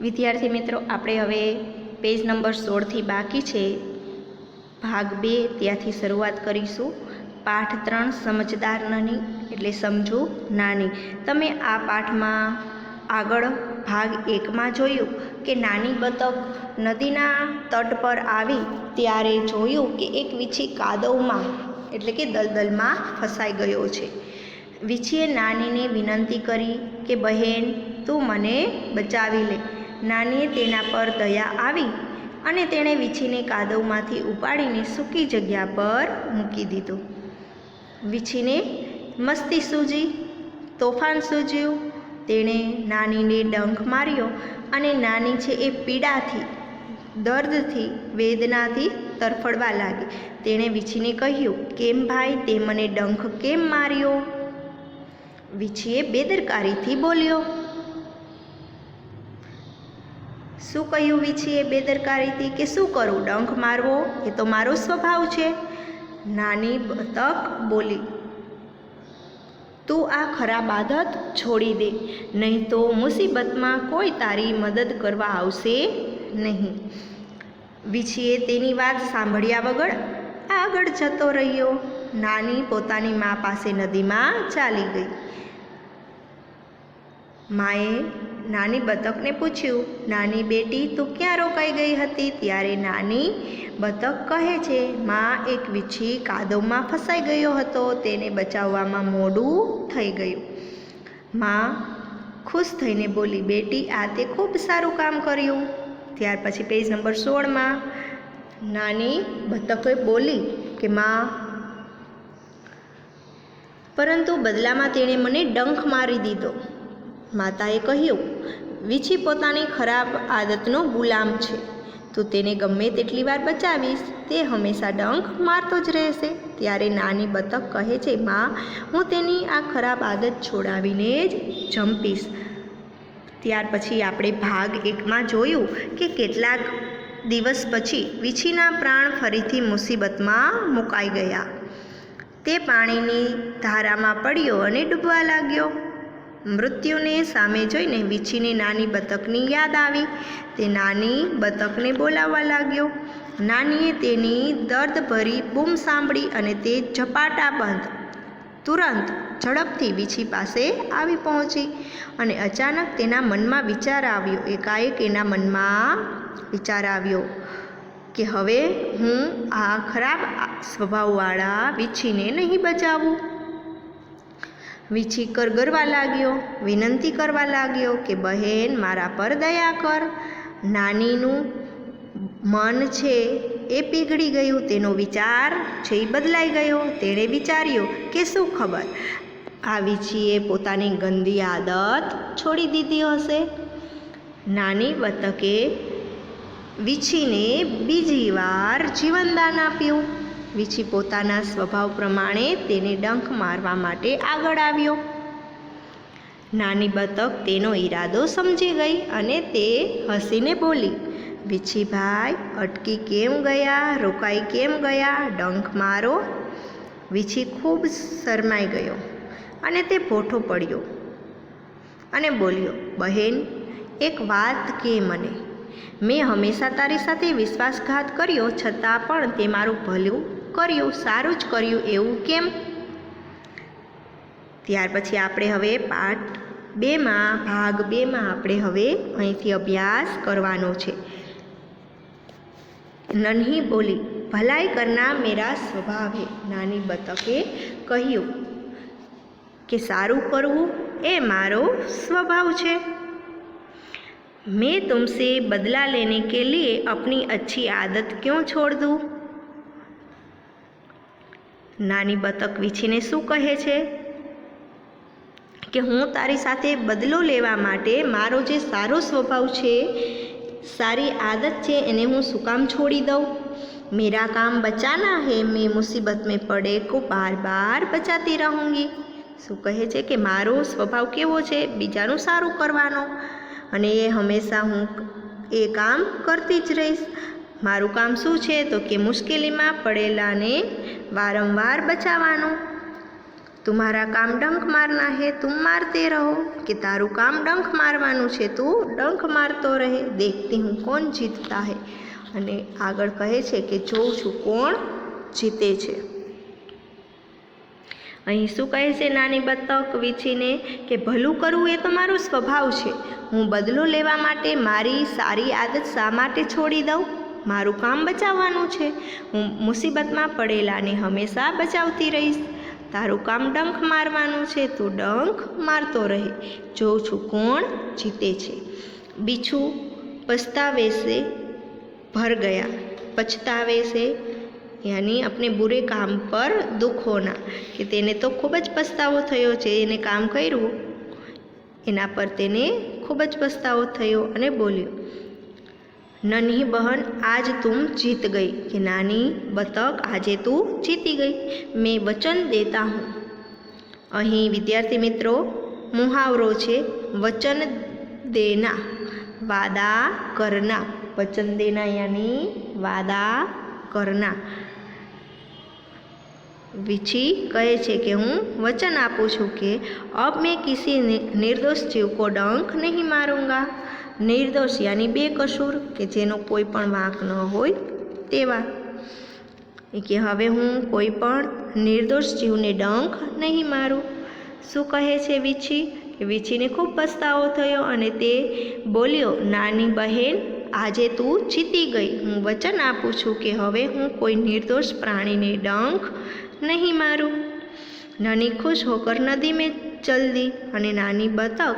વિદ્યાર્થી મિત્રો, આપણે હવે પેજ નંબર 16 બાકી છે, ભાગ 2 ત્યાંથી શરૂઆત કરીશું. પાઠ 3 સમજદાર નાની એટલે સમજુ નાની. તમે આ પાઠમાં આગળ ભાગ 1માં જોયું કે નાની બતક નદીના તટ પર આવી ત્યારે જોયું કે એક વીછી કાદવમાં એટલે કે દલદલમાં ફસાઈ ગયો છે. વીછીએ નાનીને વિનંતી કરી કે બહેન, તું મને બચાવી લે. નાનીએ તેના પર દયા આવી અને તેણે વીછીને કાદવમાંથી ઉપાડીને સૂકી જગ્યા પર મૂકી દીધો. વીછીને મસ્તી સૂજી, તોફાન સૂજ્યું. તેણે નાનીને ડંખ માર્યો અને નાની છે એ પીડાથી, દર્દથી, વેદનાથી તરફડવા લાગી. તેણે વીછીને કહ્યું, કેમ ભાઈ, તે મને ડંખ કેમ માર્યો? વીછીએ બેદરકારીથી બોલ્યો. શું કહ્યું વીછીએ બેદરકારીથી? કે શું કરું, ડંખ મારવો એ તો મારો સ્વભાવ છે. નાની બતક બોલી, તું આ ખરાબ આદત છોડી દે, નહીં તો મુસીબતમાં કોઈ તારી મદદ કરવા આવશે નહીં. વીછીએ તેની વાત સાંભળ્યા વગર આગળ જતો રહ્યો. નાની પોતાની મા પાસે નદીમાં ચાલી ગઈ. માએ નાની બતકને પૂછ્યું, નાની બેટી, તું ક્યાં રોકાઈ ગઈ હતી? ત્યારે નાની બતક કહે છે, માં, એક વીછી કાદવમાં ફસાઈ ગયો હતો, તેને બચાવવામાં મોડું થઈ ગયું. માં ખુશ થઈને બોલી, બેટી, આ તે ખૂબ સારું કામ કર્યું. ત્યાર પછી પેજ નંબર 16માં નાની બતકે બોલી કે માં, પરંતુ બદલામાં તેણે મને ડંખ મારી દીધો. માતાએ કહ્યું, વીછી પોતાની ખરાબ આદતનો ગુલામ છે. તું તેને ગમે તેટલી વાર બચાવીશ, તે હંમેશા ડંખ મારતો જ રહેશે. ત્યારે નાની બતક કહે છે, માં, હું તેની આ ખરાબ આદત છોડાવીને જ જંપીશ. ત્યાર પછી આપણે ભાગ 1માં જોયું કે કેટલાક દિવસ પછી વીછીના પ્રાણ ફરીથી મુસીબતમાં મુકાઈ ગયા. તે પાણીની ધારામાં પડ્યો અને ડૂબવા લાગ્યો. મૃત્યુને સામે જોઈને વીછીને નાની બતકની યાદ આવી. તે નાની બતકને બોલાવવા લાગ્યો. નાનીએ તેની દર્દભરી બૂમ સાંભળી અને તે ઝપાટાબંધ તુરંત ઝડપથી વીછી પાસે આવી પહોંચી અને અચાનક તેના મનમાં વિચાર આવ્યો. એકાએક એના મનમાં વિચાર આવ્યો કે હવે હું આ ખરાબ સ્વભાવવાળા વીછીને નહીં બચાવું. વીછી કરગરવા લાગ્યો, વિનંતી કરવા લાગ્યો કે બહેન, મારા પર દયા કર. નાનીનું મન છે એ પીગળી ગયું, તેનો વિચાર છે એ બદલાઈ ગયો. તેણે વિચાર્યું કે શું ખબર, આ વીછીએ પોતાની ગંદી આદત છોડી દીધી હશે. નાની બતકે વીછીને બીજી વાર જીવનદાન આપ્યું. વીછી પોતાના સ્વભાવ પ્રમાણે તેને ડંખ મારવા માટે આગળ આવ્યો. નાની બતક તેનો ઈરાદો સમજી ગઈ અને તે હસીને બોલી, વીછીભાઈ, અટકી કેમ ગયા? રોકાઈ કેમ ગયા? ડંખ મારો. વીછી ખૂબ શરમાઈ ગયો અને તે ભોઠો પડ્યો અને બોલ્યો, બહેન, એક વાત કે મને. મેં હંમેશા તારી સાથે વિશ્વાસઘાત કર્યો, છતાં પણ તે મારું ભલું કર્યું, સારું જ કર્યું, એવું કેમ? ત્યાર પછી આપણે હવે પાઠ 2માં ભાગ 2માં આપણે હવે અહીંથી અભ્યાસ કરવાનો છે. નન્હી બોલી, ભલાઈ કરના મેરા સ્વભાવ હે. નાની બતકે કહ્યું કે સારું કરવું એ મારો સ્વભાવ છે. मैं तुमसे बदला लेने के लिए अपनी अच्छी आदत क्यों छोड़ दूँ? નાની બતક વીછીને શું કહે છે કે હું તારી સાથે બદલો લેવા માટે મારો જે સારો સ્વભાવ છે, સારી આદત છે, એને હું શું કામ છોડી દઉં? मेरा काम बचाना है, मैं मुसीबत में पड़े को बार बार बचाती रहूँगी. શું કહે છે કે મારો સ્વભાવ કેવો છે? બીજાનું સારું કરવાનો, અને એ હંમેશા હું એ કામ કરતી જ રહીશ. મારું કામ શું છે તો કે મુશ્કેલીમાં પડેલાને વારંવાર બચાવવાનું. तुम्हारा काम डंक मारना है, तुम मारते रहो, कि तारू काम डंक मारवानुं छे, तू डंक मारतो रहे, देखती हूँ कौन जीतता है। अने आगळ कहे छे के जोऊं छुं कोण जीते छे। અહીં શું કહે છે નાની બતક વીછીને કે ભલું કરવું એ તો મારો સ્વભાવ છે, હું બદલો લેવા માટે મારી સારી આદત શા માટે છોડી દઉં? મારું કામ બચાવવાનું છે, હું મુસીબતમાં પડેલાને હંમેશા બચાવતી રહીશ। તારું કામ ડંખ મારવાનું છે, તું ડંખ મારતો રહે, જોઉં છું કોણ જીતે છે। બીછું પછતાવે से भर गया, पछतावे से यानी अपने बुरे काम पर दुख होना, कि तेने तो खूब ज पछतावो थयो छे, एने काम कर्युं एना पर तेने खूब ज पछतावो थयो अने बोल्यो, नन्ही बहन आज तुम जीत गई, कि नानी बतक आजे तू जीती गई, मैं वचन देता हूँ। अहीं विद्यार्थी मित्रों मुहावरो छे वचन देना, वादा करना। वचन देना यानी वादा करना। वीछी कहे छे कि हूँ वचन आपू छूँ कि अब मैं किसी निर्दोष जीव को डंक नहीं मारूंगा। निर्दोष यानी बेकसूर, कि जेनो कोई पण वांक न होय तेवा, कि हवे हूँ कोई पण निर्दोष जीवने डंक नहीं मारूं। शुं कहे छे वीछी? वीछीने खूब पछतावो थयो अने ते बोल्यो, नानी बहेन आजे तू जीती गई, हूँ वचन आपू छूँ कि हवे हूँ कोई निर्दोष प्राणीने डंक नहीं मारूं। नानी खुश होकर नदी में चल दी अने नानी बतक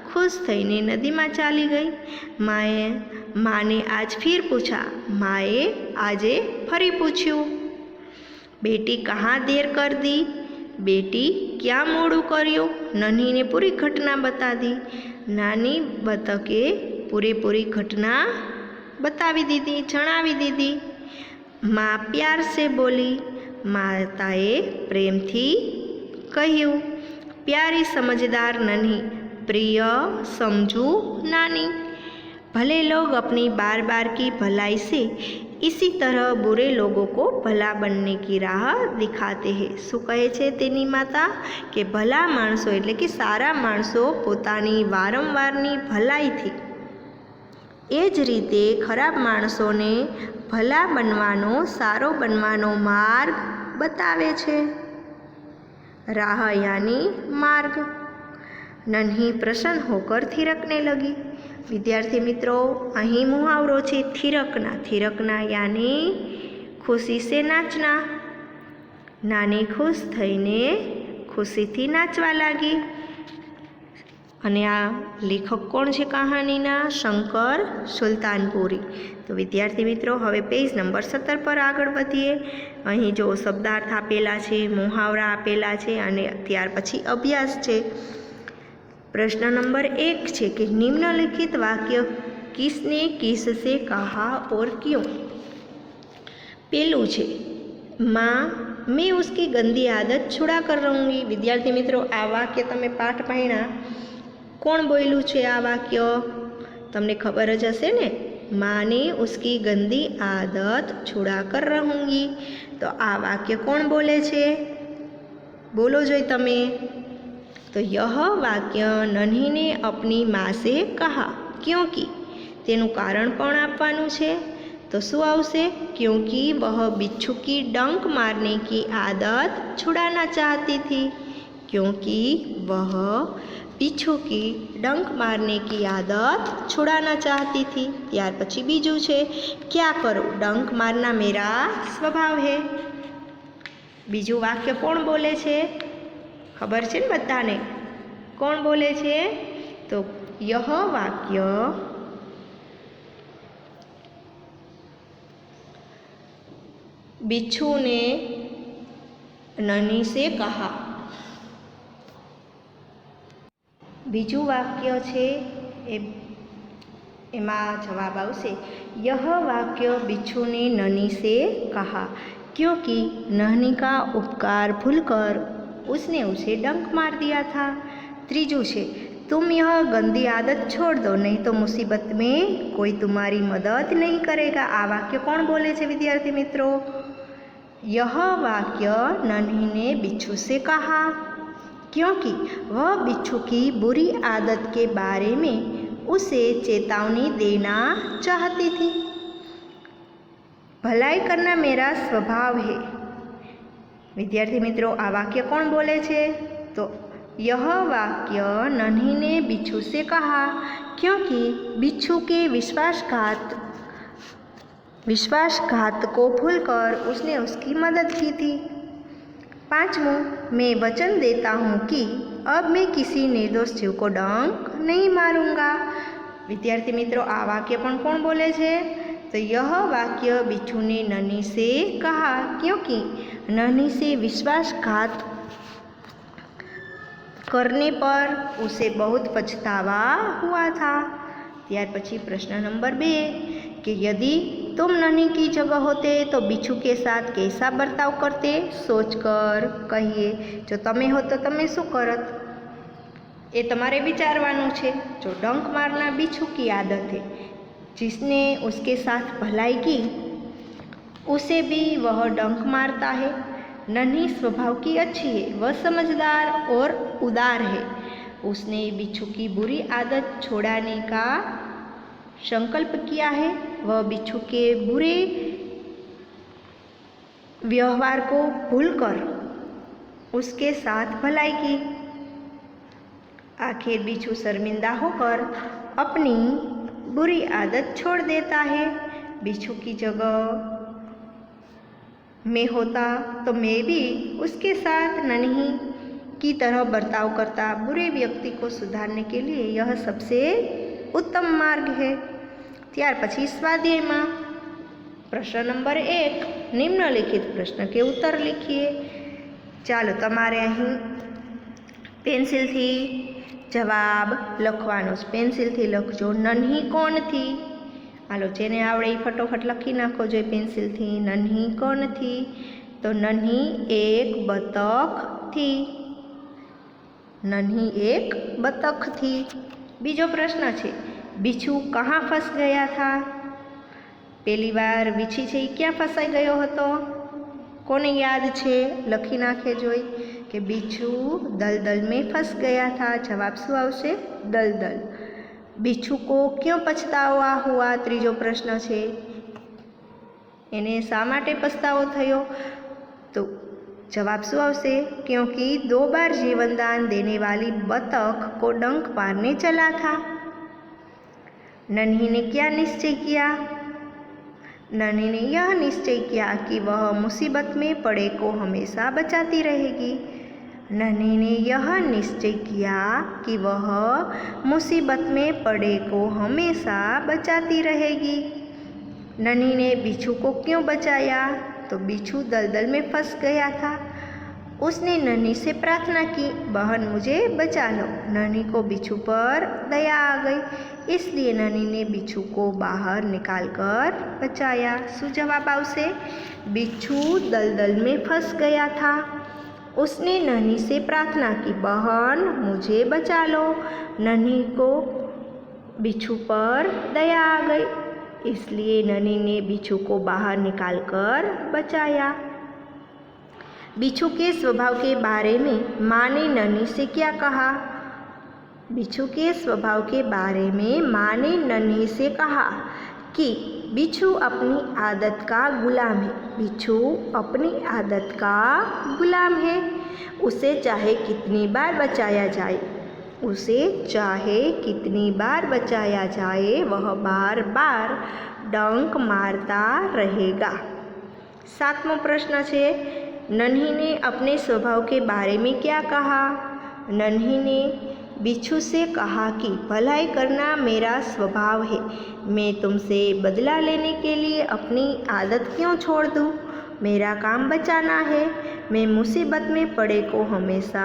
खुश थईने नदी में चाली गई। माँ ने आज फिर पूछा, माए आजे फरी पूछ्યું, बेटी कहाँ देर कर दी, बेटी क्या मोड़ू कर्यो? नन्ही ने पूरी घटना बता दी। नानी बतके पूरी घटना बतावी दीदी, जणावी दीदी। माँ प्यार से बोली, माताए प्रेम थी कह्यु, प्यारी समझदार नन्ही, प्रिय समझू नानी। भले लोग अपनी बार बार की भलाई से इसी तरह बुरे लोगों को भला बनने की राह दिखाते हैं। શું કહે છે તેની માતા કે ભલા માણસો એટલે કે સારા માણસો પોતાની વારંવારની ભલાઈથી એ જ રીતે ખરાબ માણસોને ભલા બનવાનો, સારો બનવાનો માર્ગ બતાવે છે। राह यानी मार्ग। नन्ही प्रसन्न होकर थिरकने लगी। विद्यार्थी मित्रों अहीं मुहावरो छे थिरकना। थिरकना यानी खुशी से नाचना। नानी खुश थईने खुशीथी नाचवा लागी। अने आ लेखक कोण छे कहानीना? शंकर सुल्तानपुरी। तो विद्यार्थी मित्रों हवे पेज नंबर 17 पर आगळ वधीए। अहीं जो शब्दार्थ आपेला छे, मुहावरा आपेला छे अने त्यार पछी अभ्यास छे। प्रश्न नंबर 1 छे कि निम्नलिखित वाक्य किसने किससे कहा और क्यों? पेलू छे माँ मैं उसकी गंदी आदत छुड़ा कर रहूँगी। विद्यार्थी मित्रों आ वाक्य तमे पाठ भण्या, कोण बोल्યું છે આ વાક્ય? તમને ખબર જ હશે ને। माँ ने उसकी गंदी आदत छुड़ा कर रहूँगी। तो आ वाक्य कोण बोले छे? बोलो जोई तमे। तो यह वाक्य नन्ही ने अपनी माँ से कहा, क्योंकि तेनु कारण पण आपवानुं छे। तो शुं आवशे? क्योंकि वह बिच्छू की डंक मारने की आदत छुड़ाना चाहती थी। क्योंकि वह बिच्छू की डंक मारने की आदत छुड़ाना चाहती थी। त्यार पछी बीजू छे, क्या करूँ, डंक मारना मेरा स्वभाव है। बीजू वाक्य कोण बोले छे? खबर छे ने बधाने? कोण बोले छे? तो यह वाक्य बिच्छू ने नन्ही से कहा। बीजू वाक्य छे एमां जवाब आवशे, यह वाक्य बिच्छू ने नन्ही से कहा क्योंकि नन्ही का उपकार भूलकर उसने उसे डंक मार दिया था। त्रीजू छे, तुम यह गंदी आदत छोड़ दो, नहीं तो मुसीबत में कोई तुम्हारी मदद नहीं करेगा। आ वाक्य कौन बोले छे विद्यार्थी मित्रों? यह वाक्य नन्ही ने बिच्छू से कहा। क्योंकि वह बिच्छू की बुरी आदत के बारे में उसे चेतावनी देना चाहती थी। भलाई करना मेरा स्वभाव है। विद्यार्थी मित्रों, आ वाक्य कौन बोले छे? तो यह वाक्य नन्ही ने बिच्छू से कहा क्योंकि बिच्छू के विश्वासघात को भूलकर उसने उसकी मदद की थी। 5वां, मैं वचन देता हूँ कि अब मैं किसी निर्दोष जीव को डंक नहीं मारूंगा। विद्यार्थी मित्रों, आ वाक्य पण कौन बोले छे? तो यह वाक्य बिच्छू ने नन्ही से कहा क्योंकि नन्ही से विश्वासघात करने पर उसे बहुत पछतावा हुआ था। त्यार पछी प्रश्न नंबर 2 कि यदि तुम नन्ही की जगह होते तो बिच्छू के साथ कैसा बर्ताव करते? सोचकर कहिए। जो तमे हो तो तमे शू करत? ये तमारे विचारवानुं छे। जो डंक मारना बिच्छू की आदत है, जिसने उसके साथ भलाई की उसे भी वह डंक मारता है। नन्ही स्वभाव की अच्छी है, वह समझदार और उदार है। उसने बिच्छू की बुरी आदत छोड़ाने का संकल्प किया है। वह बिच्छू के बुरे व्यवहार को भूलकर उसके साथ भलाई की। आखिर बिच्छू शर्मिंदा होकर अपनी बुरी आदत छोड़ देता है। बिच्छू की जगह मैं होता तो मैं भी उसके साथ नन्ही की तरह बर्ताव करता। बुरे व्यक्ति को सुधारने के लिए यह सबसे उत्तम मार्ग है। त्यार पछी स्वाध्याय में प्रश्न नंबर 1 निम्नलिखित प्रश्न के उत्तर लिखिए। चालो तमारे अहीं पेन्सिल थी जवाब लखवानो। पेन्सिल थी लखजो नन्ही कोण थी। हालो जेने आवड़े फटोफट लखी नाखो जो पेन्सिल थी। नन्ही कोण थी? तो नन्ही एक बतख थी। नन्ही एक बतख थी। बीजो प्रश्न छे बिच्छू कहाँ फंस गया था? पहली बार वीछी छे क्या फंसाई गयो हतो? कोने याद छे? लखी नाखे जोई कि बिच्छू दलदल में फंस गया था। जवाब शुं आवशे? दलदल। बिच्छू को क्यों पछतावा हुआ? त्रीजो प्रश्न छे एने शा माटे पछतावो थयो? तो जवाब शुं आवशे? क्योंकि 2 बार जीवनदान देने वाली बतख को डंक मारने चला था। नन्ही ने क्या निश्चय किया? नन्ही ने यह निश्चय किया कि वह मुसीबत में पड़े को हमेशा बचाती रहेगी। नन्ही ने यह निश्चय किया कि वह मुसीबत में पड़े को हमेशा बचाती रहेगी। नन्ही ने बिच्छू को क्यों बचाया? तो बिच्छू दलदल में फंस गया था। उसने नन्ही से प्रार्थना की, बहन मुझे बचा लो। नन्ही को बिच्छू पर दया आ गई, इसलिए नन्ही ने बिच्छू को बाहर निकालकर बचाया। शुं जवाब आवशे? बिच्छू दलदल में फंस गया था। उसने नन्ही से प्रार्थना की, बहन मुझे बचा लो। नन्ही को बिच्छू पर दया आ गई, इसलिए नन्ही ने बिच्छू को बाहर निकालकर बचाया। बिच्छू के स्वभाव के बारे में माँ ने नन्ही से क्या कहा? बिच्छू के स्वभाव के बारे में माँ ने नन्ही से कहा कि बिच्छू अपनी आदत का गुलाम है। बिच्छू अपनी आदत का गुलाम है। उसे चाहे कितनी बार बचाया जाए, वह बार बार डंक मारता रहेगा। 7वां प्रश्न छे नन्ही ने अपने स्वभाव के बारे में क्या कहा? नन्ही ने बिच्छू से कहा कि भलाई करना मेरा स्वभाव है। मैं तुमसे बदला लेने के लिए अपनी आदत क्यों छोड़ दूँ? मेरा काम बचाना है। मैं मुसीबत में पड़े को हमेशा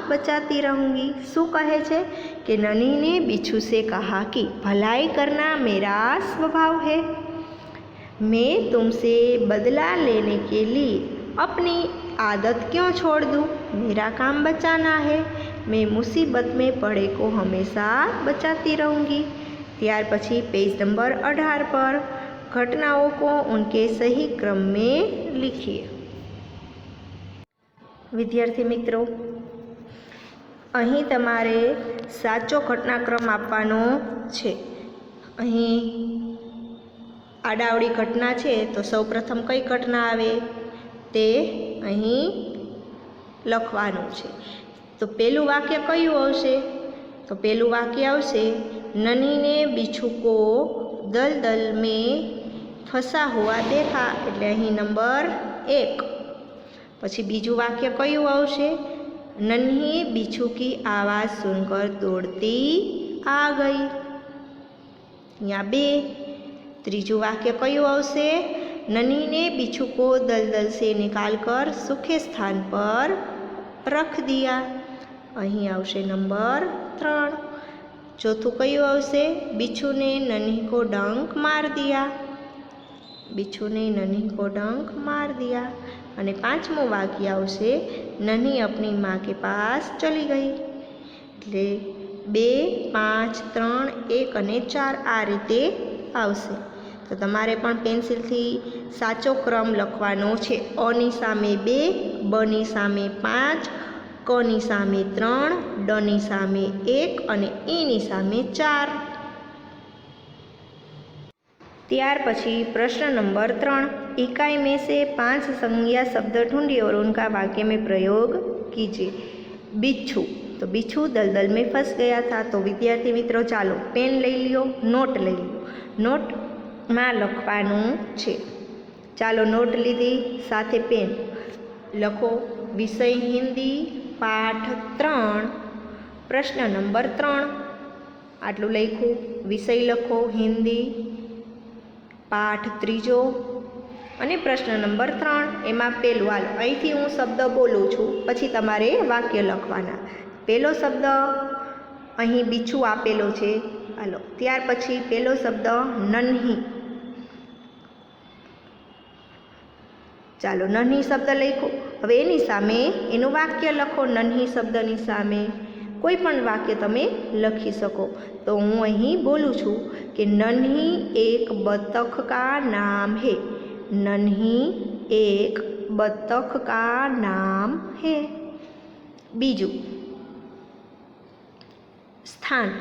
बचाती रहूँगी। शू कहे छे कि नन्ही ने बिच्छू से कहा कि भलाई करना मेरा स्वभाव है। मैं तुमसे बदला लेने के लिए अपनी आदत क्यों छोड़ दूँ? मेरा काम बचाना है। मैं मुसीबत में पड़े को हमेशा बचाती रहूँगी। त्यार पछी पेज नंबर 18 पर घटनाओं को उनके सही क्रम में लिखिए। विद्यार्थी मित्रों, અહીં તમારે સાચો ઘટનાક્રમ આપવાનો છે. અહીં આડાવડી ઘટના છે તો સૌપ્રથમ કઈ ઘટના આવે તે અહીં લખવાનું છે. તો પહેલું વાક્ય કયું આવશે? તો પહેલું વાક્ય આવશે નन्ही ने बिच्छू को दलदल में फंसा हुआ देखा, એટલે અહીં નંબર 1. પછી બીજું વાક્ય કયું આવશે? नन्ही बिच्छू की आवाज़ सुनकर दौड़ती आ गई, यहाँ 2. ત્રીજું વાક્ય કયું આવશે? नन्ही ने बिच्छू को दलदल से निकालकर सूखे स्थान पर रख दिया, અહીં આવશે નંબર 3. ચોથું કયું આવશે? बिच्छू ने नन्ही को डंक मार दिया, बिच्छू ने नन्ही को डंक मार दिया. અને પાંચમું વાક્ય આવશે नन्ही अपनी माँ के पास चली गई. એટલે 2, 5, 3, 1 અને 4 આ રીતે આવશે. તો તમારે પણ પેન્સિલથી સાચો ક્રમ લખવાનો છે. અની સામે 2, બની સામે 5, કની સામે 3, ડની સામે 1 અને ઈની સામે 4. ત્યાર પછી પ્રશ્ન નંબર 3, इकाई में से 5 संज्ञा शब्द ढूंढिए और उनका वाक्य में प्रयोग कीजिए. बिच्छू, तो बिच्छू दलदल में फंस गया था. तो विद्यार्थी मित्रों चालो पेन लई लियो, नोट लई लियो. नोट में लखवानुं छे. चालो नोट लीधी, साथे पेन. लखो विषय हिंदी पाठ 3 प्रश्न नंबर 3 आटलू लख्યું. विषय लखो हिंदी, पाठ 3 અને પ્રશ્ન નંબર 3 એમાં પહેલું. હાલો અહીંથી હું શબ્દ બોલું છું પછી તમારે વાક્ય લખવાના. પહેલો શબ્દ અહીં બીછું આપેલો છે. હાલો ત્યાર પછી પહેલો શબ્દ નન્હી. ચાલો નન્હી શબ્દ લખો. હવે એની સામે એનું વાક્ય લખો. નન્હી શબ્દની સામે કોઈ પણ વાક્ય તમે લખી શકો. તો હું અહીં બોલું છું કે નન્હી એક બતખ કા નામ હે. नन्ही एक बतख का नाम है. बीजू स्थान.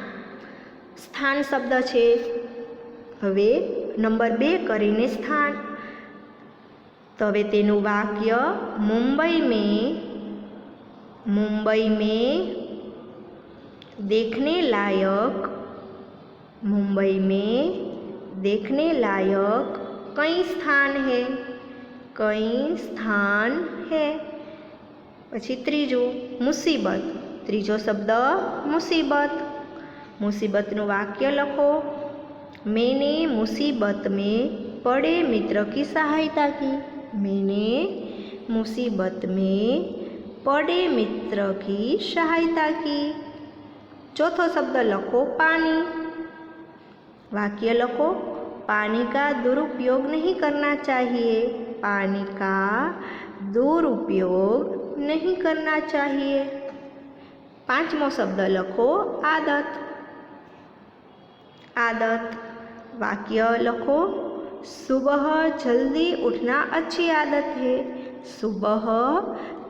स्थान शब्द है. हवे नंबर 2 करीने स्थान. तो हवे तेनु वाक्य मुंबई में देखने लायक, मुंबई में देखने लायक कई स्थान है, कई स्थान है. પછી ત્રીજું મુસીબત. ત્રીજો શબ્દ મુસીબત. मुसीबतનું વાક્ય લખો. मैंने मुसीबत में पड़े मित्र की सहायता की, मैंने मुसीबत में पड़े मित्र की सहायता की. चौथो शब्द लखो पानी. वाक्य लखो पानी का दुरुपयोग नहीं करना चाहिए, पानी का दुरुपयोग नहीं करना चाहिए. पांचमो शब्द लखो आदत. आदत. वाक्य लखो सुबह जल्दी उठना अच्छी आदत है, सुबह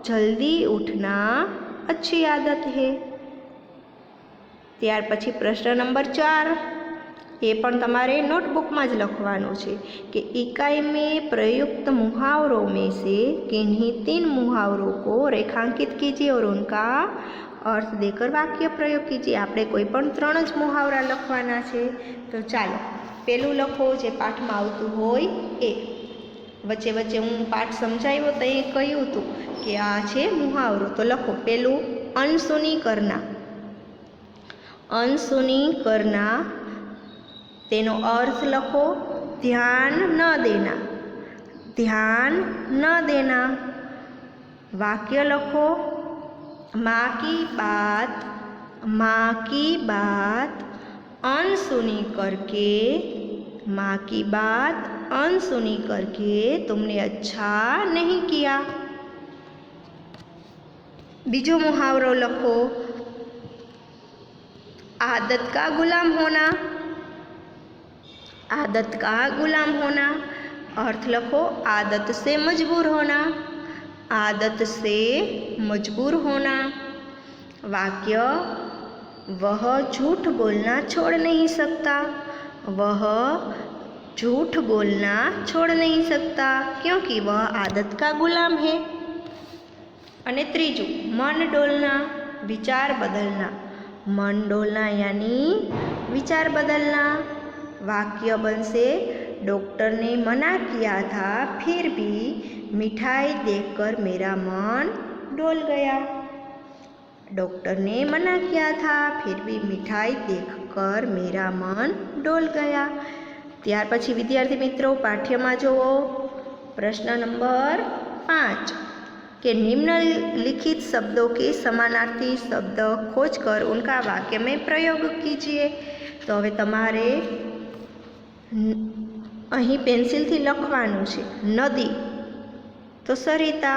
जल्दी उठना अच्छी आदत है. ત્યાર પછી પ્રશ્ન નંબર 4 એ પણ તમારે નોટબુકમાં જ લખવાનું છે કે इकाई में प्रयुक्त मुहावरों में से किन्हीं 3 मुहावरों को रेखांकित कीजिए और उनका अर्थ देकर वाक्य प्रयोग कीजिए. આપણે કોઈ પણ 3 જ મુહાવરા લખવાના છે. તો ચાલો પહેલું લખો જે પાઠમાં આવતું હોય એ. વચ્ચે વચ્ચે હું પાઠ સમજાવ્યો તો એ કહ્યું હતું કે આ છે મુહાવરો. તો લખો પહેલું અનસુની કરના. अनसुनी करना तेनो अर्थ लखो ध्यान न देना, ध्यान न देना. वाक्य लखो माँ की बात अनसुनी करके, माँ की बात अनसुनी करके तुमने अच्छा नहीं किया. बीजो मुहावरो लखो आदत का गुलाम होना, आदत का गुलाम होना. अर्थ लखो आदत से मजबूर होना, आदत से मजबूर होना. वाक्य वह झूठ बोलना छोड़ नहीं सकता। वह झूठ बोलना छोड़ नहीं सकता क्योंकि वह आदत का गुलाम है। अने त्रीजू, मन डोलना विचार बदलना। मन डोलना यानी विचार बदलना। वाक्य बनसे डॉक्टर ने मना किया था फिर भी मिठाई देखकर मेरा मन डोल गया। डॉक्टर ने मना किया था फिर भी मिठाई देखकर मेरा मन डोल गया। ત્યાર પછી વિદ્યાર્થી મિત્રો પાઠ્યમાં જુઓ પ્રશ્ન નંબર 5 कि निम्नलिखित शब्दों के समानार्थी शब्द खोजकर उनका वाक्य में प्रयोग कीजिए। तो हवे तमारे अहीं पेन्सिलथी लखवानुं छे। नदी तो सरिता,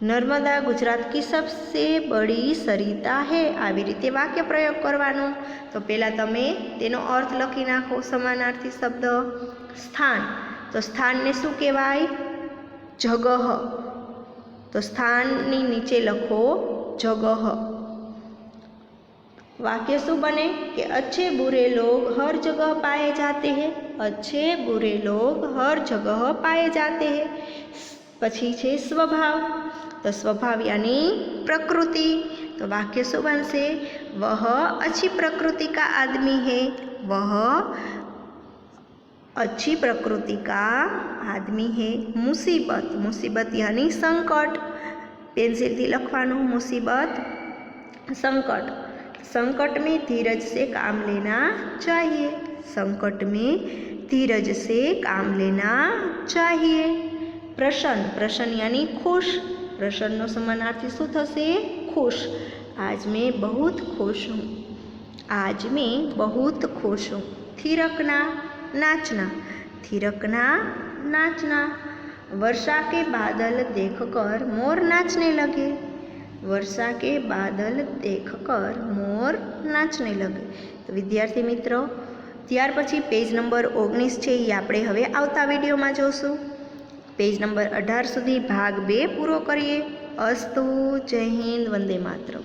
नर्मदा गुजरात की सबसे बड़ी सरिता है। आवी रीते वाक्य प्रयोग करवानो। तो पहला तमे तेनो अर्थ लखी नाखो समानार्थी शब्द। स्थान तो स्थान ने शुं कहेवाय? जगह। तो स्थाननी नीचे लखो जगह। वाक्य शुं बने कि अच्छे बुरे लोग हर जगह पाए जाते हैं। अच्छे बुरे लोग हर जगह पाए जाते हैं। पछी छे स्वभाव तो स्वभाव यानी प्रकृति। तो वाक्य शुं बनशे? वह अच्छी प्रकृति का आदमी है। वह अच्छी प्रकृति का आदमी है। मुसीबत, मुसीबत यानी संकट। पेन्सिल थी लखवानुं मुसीबत संकट। संकट में धीरज से काम लेना चाहिए। संकट में धीरज से काम लेना चाहिए। प्रसन्न, प्रसन्न यानी खुश। प्रसन्न समानार्थी शुं थशे? खुश। आज मैं बहुत खुश हूँ। आज मैं बहुत खुश हूँ। थिरकना, नाचना। थिरकना, नाचना। वर्षा के बादल देखकर मोर नाचने लगे। वर्षा के बादल देखकर मोर नाचने लगे। तो विद्यार्थी मित्रों ત્યાર પછી પેજ નંબર 19 છે એ આપણે હવે આવતા વિડીયોમાં જોશું। પેજ નંબર 18 સુધી ભાગ 2 પૂરો કરીએ। અસ્તુ, જય હિન્દ, વંદે માતરમ।